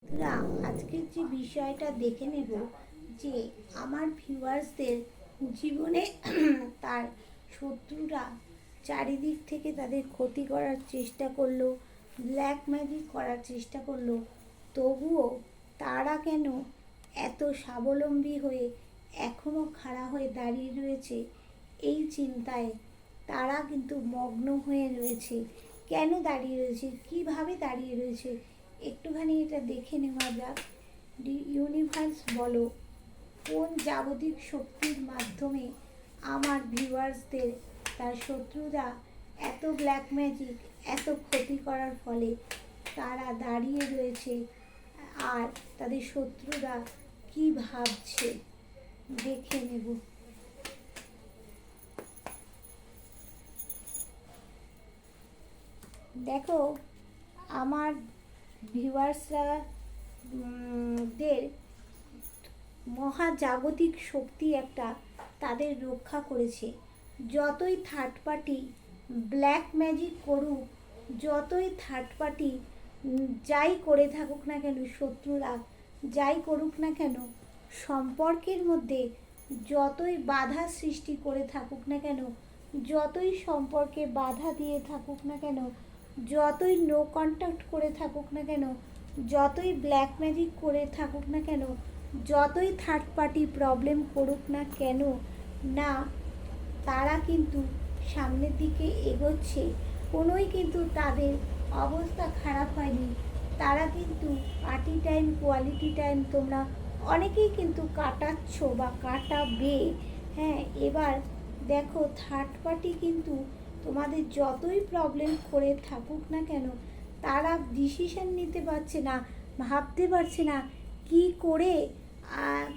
বন্ধুরা, আজকের যে বিষয়টা দেখে নেব যে আমার ভিউয়ার্সদের জীবনে তার শত্রুরা চারিদিক থেকে তাদের ক্ষতি করার চেষ্টা করলো, ব্ল্যাক ম্যাজিক করার চেষ্টা করলো, তবুও তারা কেন এত স্বাবলম্বী হয়ে এখনও খাড়া হয়ে দাঁড়িয়ে রয়েছে, এই চিন্তায় তারা কিন্তু মগ্ন হয়ে রয়েছে। কেন দাঁড়িয়ে রয়েছে, কিভাবে দাঁড়িয়ে রয়েছে, একটুখানি এটা দেখে নেওয়া যাক। ইউনিভার্স বলো, কোন জাগতিক শক্তির মাধ্যমে আমার ভিউয়ার্সদের তার শত্রুরা এত ব্ল্যাক ম্যাজিক, এত ক্ষতি করার ফলে তারা দাঁড়িয়ে রয়েছে, আর তাদের শত্রুরা কি ভাবছে দেখে নেব। দেখো, আমার ভিউয়ার্সরা দের মহাজাগতিক শক্তি একটা তাদের রক্ষা করেছে। যতই থার্ড পার্টি ব্ল্যাক ম্যাজিক করুক, যতই থার্ড পার্টি যাই করে থাকুক না কেন, শত্রুরা যাই করুক না কেন, সম্পর্কের মধ্যে যতই বাধা সৃষ্টি করে থাকুক না কেন, যতই সম্পর্কে বাধা দিয়ে থাকুক না কেন, যতই নো কন্ট্যাক্ট করে থাকুক না কেন, যতই ব্ল্যাক ম্যাজিক করে থাকুক না কেন, যতই থার্ড পার্টি প্রবলেম করুক না কেন, না, তারা কিন্তু সামনের দিকে এগোচ্ছে। কোনোই কিন্তু তাদের অবস্থা খারাপ হয়নি। তারা কিন্তু পার্টি টাইম, কোয়ালিটি টাইম তোমরা অনেকেই কিন্তু কাটাচ্ছ বা কাটাবে। হ্যাঁ, এবার দেখো, থার্ড পার্টি কিন্তু তোমাদের যতই প্রবলেম করে থাকুক না কেন, তারা ডিসিশন নিতে পারছে না, ভাবতে পারছে না কি করে,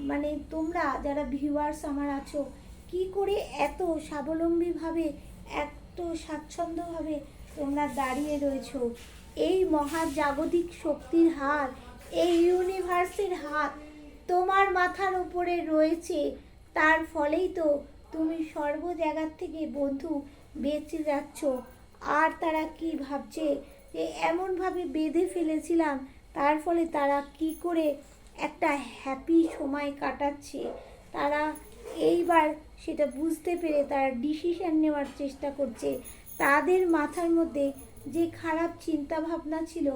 মানে তোমরা যারা ভিউয়ার্স আমার আছো, কি করে এত স্বাবলম্বীভাবে, এত স্বাচ্ছন্দ্যভাবে তোমরা দাঁড়িয়ে রয়েছো। এই মহাজাগতিক শক্তির হাত, এই ইউনিভার্সের হাত তোমার মাথার উপরে রয়েছে। তার ফলেই তো তুমি সর্ব জায়গার থেকে বন্ধু বেঁচে যাচ্ছ। আর তারা কি ভাবছে যে এমনভাবে বেঁধে ফেলেছিলাম, তার ফলে তারা কি করে একটা হ্যাপি সময় কাটাচ্ছে, তারা এইবার সেটা বুঝতে পেরে তারা ডিসিশন নেওয়ার চেষ্টা করছে। তাদের মাথার মধ্যে যে খারাপ চিন্তা ভাবনা ছিল,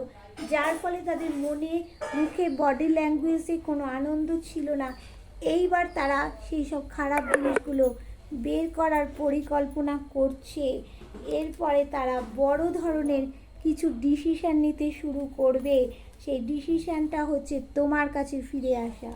যার ফলে তাদের মনে, মুখে, বডি ল্যাঙ্গুয়েজে কোনো আনন্দ ছিল না, এইবার তারা সেই সব খারাপ জিনিসগুলো বের করার পরিকল্পনা করছে। এরপরে তারা বড় ধরনের কিছু ডিসিশান নিতে শুরু করবে। সেই ডিসিশানটা হচ্ছে তোমার কাছে ফিরে আসা।